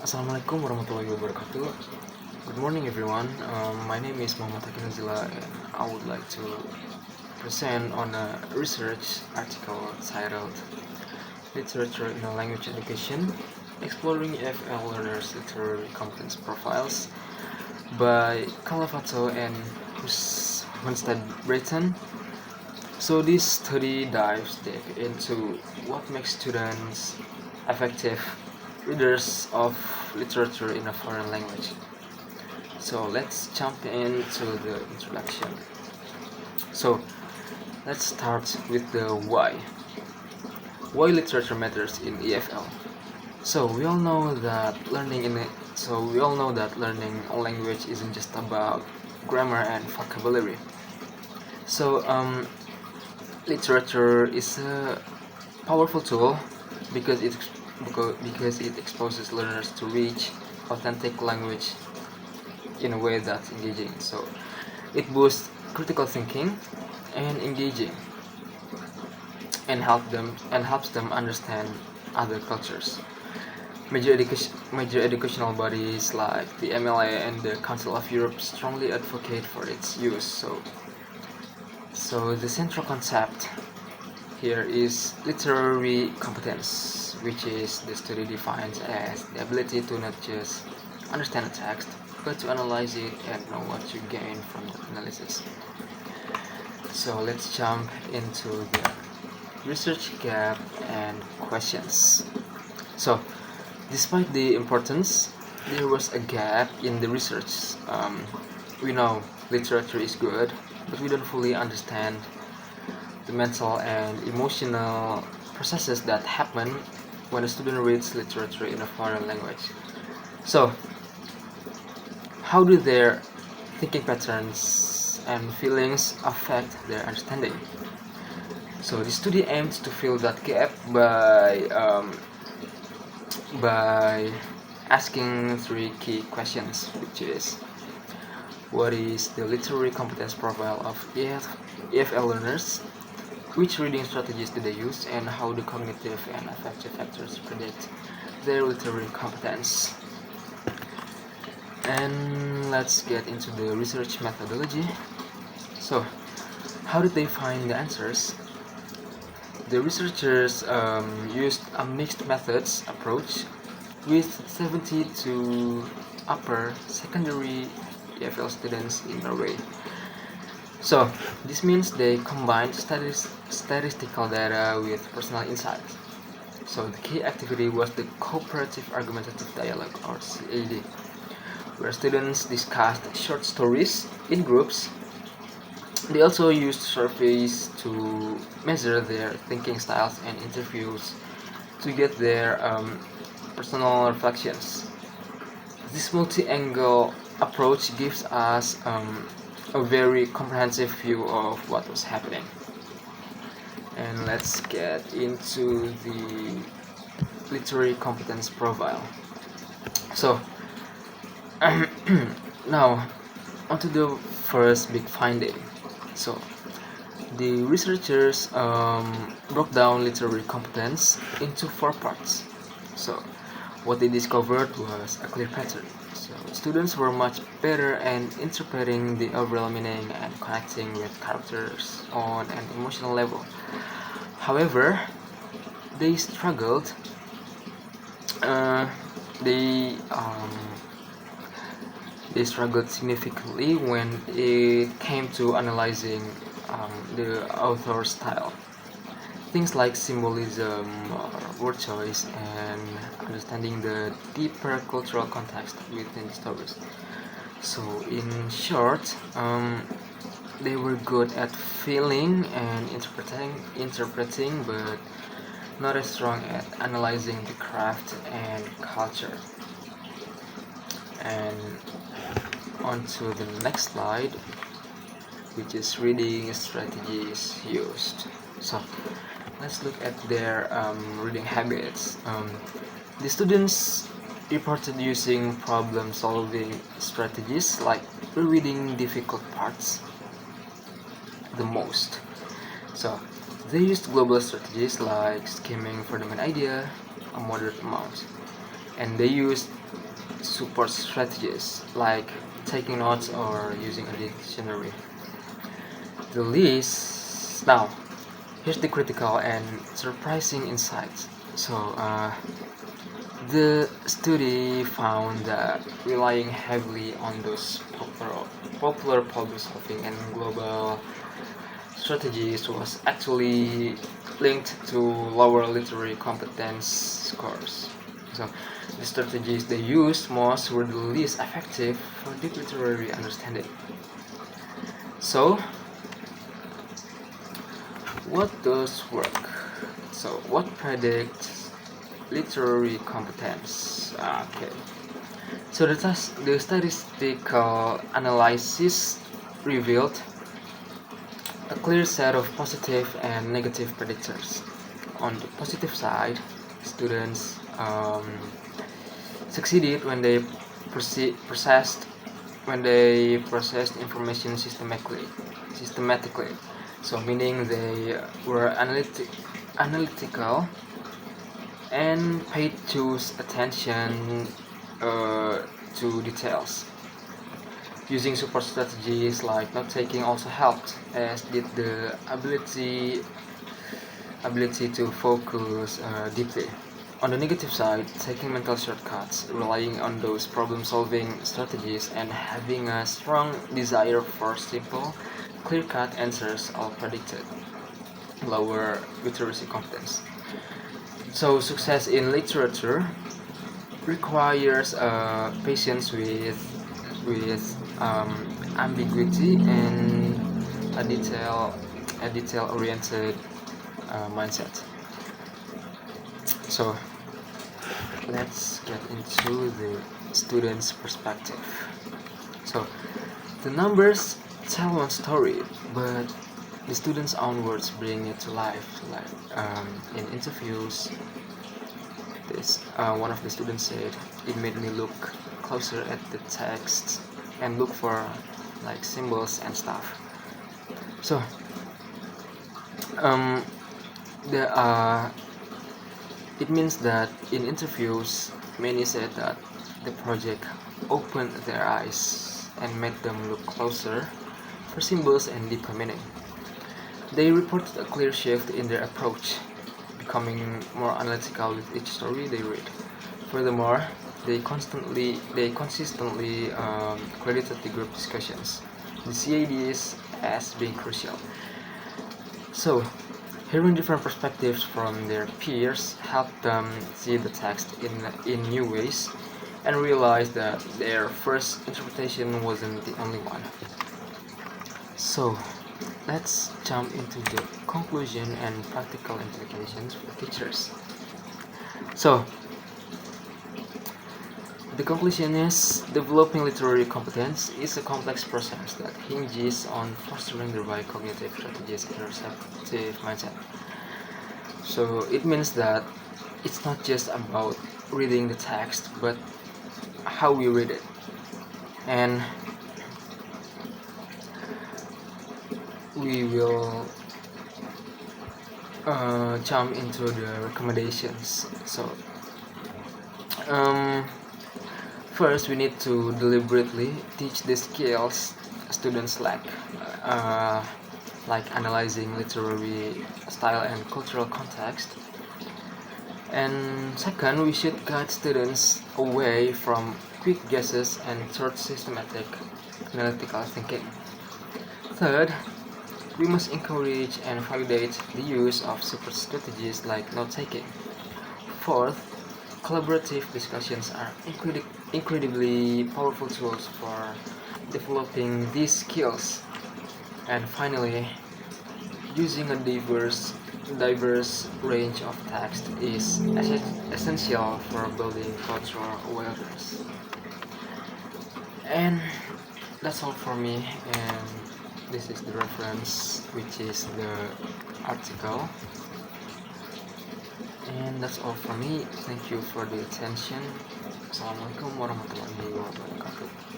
Assalamualaikum warahmatullahi wabarakatuh. Good morning, everyone. My name is Muhamad Haqi Nazila, and I would like to present on a research article titled "Literature in a Language Education: Exploring EFL Learners' Literary Competence Profiles" by Calavato and Winstead Britton. So this study dives deep into what makes students effective readers of literature in a foreign language. So let's jump into the introduction. So let's start with the why. Why literature matters in EFL. So we all know that learning a language isn't just about grammar and vocabulary. So literature is a powerful tool because it exposes learners to rich, authentic language in a way that's engaging. So it boosts critical thinking and engaging and helps them understand other cultures. Major educational bodies like the MLA and the Council of Europe strongly advocate for its use. So the central concept here is literary competence, which is the study defines as the ability to not just understand a text, but to analyze it and know what you gain from the analysis. So let's jump into the research gap and questions. So, despite the importance, there was a gap in the research. We know literature is good, but we don't fully understand the mental and emotional processes that happen when a student reads literature in a foreign language. So, how do their thinking patterns and feelings affect their understanding? So, the study aims to fill that gap by asking three key questions, which is what is the literary competence profile of EFL learners, which reading strategies do they use, and how do cognitive and affective factors predict their literary competence. And let's get into the research methodology. So, how did they find the answers? The researchers used a mixed methods approach with 70 to upper secondary EFL students in Norway. So this means they combined statistical data with personal insights. So the key activity was the cooperative argumentative dialogue, or CAD, where students discussed short stories in groups. They also used surveys to measure their thinking styles and interviews to get their personal reflections. This multi-angle approach gives us a very comprehensive view of what was happening. And let's get into the literary competence profile. So, now onto the first big finding. So, the researchers broke down literary competence into four parts. So, what they discovered was a clear pattern. So, students were much better at interpreting the overall meaning and connecting with characters on an emotional level. However, they struggled. Uh, they they struggled significantly when it came to analyzing the author's style. Things like symbolism or word choice and understanding the deeper cultural context within the stories. So, in short, they were good at feeling and interpreting, but not as strong at analyzing the craft and culture. And on to the next slide, which is reading strategies used. So let's look at their reading habits. The students reported using problem-solving strategies like rereading difficult parts the most. So they used global strategies like skimming for the main idea, a moderate amount, and they use support strategies like taking notes or using a dictionary. The list now, here's the critical and surprising insights. The study found that relying heavily on those popular problem solving and global strategies was actually linked to lower literary competence scores. So the strategies they used most were the least effective for deep literary understanding. So what does work? So what predicts literary competence? Okay. So the statistical analysis revealed a clear set of positive and negative predictors. On the positive side, students succeeded when they processed information systematically. So meaning they were analytical and paid close attention to details. Using support strategies like note taking also helped, as did the ability to focus deeply. On the negative side, taking mental shortcuts, relying on those problem-solving strategies, and having a strong desire for simple, clear-cut answers all predicted lower literacy competence. So success in literature requires patience with ambiguity and a detail-oriented mindset. So let's get into the student's perspective. So the numbers tell one story, but the student's own words bring it to life. In interviews, one of the students said, "It made me look closer at the text and look for like symbols and stuff." So it means that in interviews, many said that the project opened their eyes and made them look closer for symbols and deeper meaning. They reported a clear shift in their approach, becoming more analytical with each story they read. Furthermore, they consistently credited the group discussions, the CADs, as being crucial. So, hearing different perspectives from their peers helped them see the text in new ways and realize that their first interpretation wasn't the only one. So, let's jump into the conclusion and practical implications for teachers. So, the conclusion is developing literary competence is a complex process that hinges on fostering the right cognitive strategies and receptive mindset. So it means that it's not just about reading the text, but how we read it. And we will jump into the recommendations. So first, we need to deliberately teach the skills students lack, like analyzing literary style and cultural context. And second, we should guide students away from quick guesses and toward systematic analytical thinking. Third, we must encourage and validate the use of support strategies like note-taking. Fourth, collaborative discussions are incredibly powerful tools for developing these skills. And finally, using a diverse range of text is essential for building cultural awareness. And that's all for me, and this is the reference, which is the article. And that's all for me. Thank you for the attention. Assalamualaikum warahmatullahi wabarakatuh.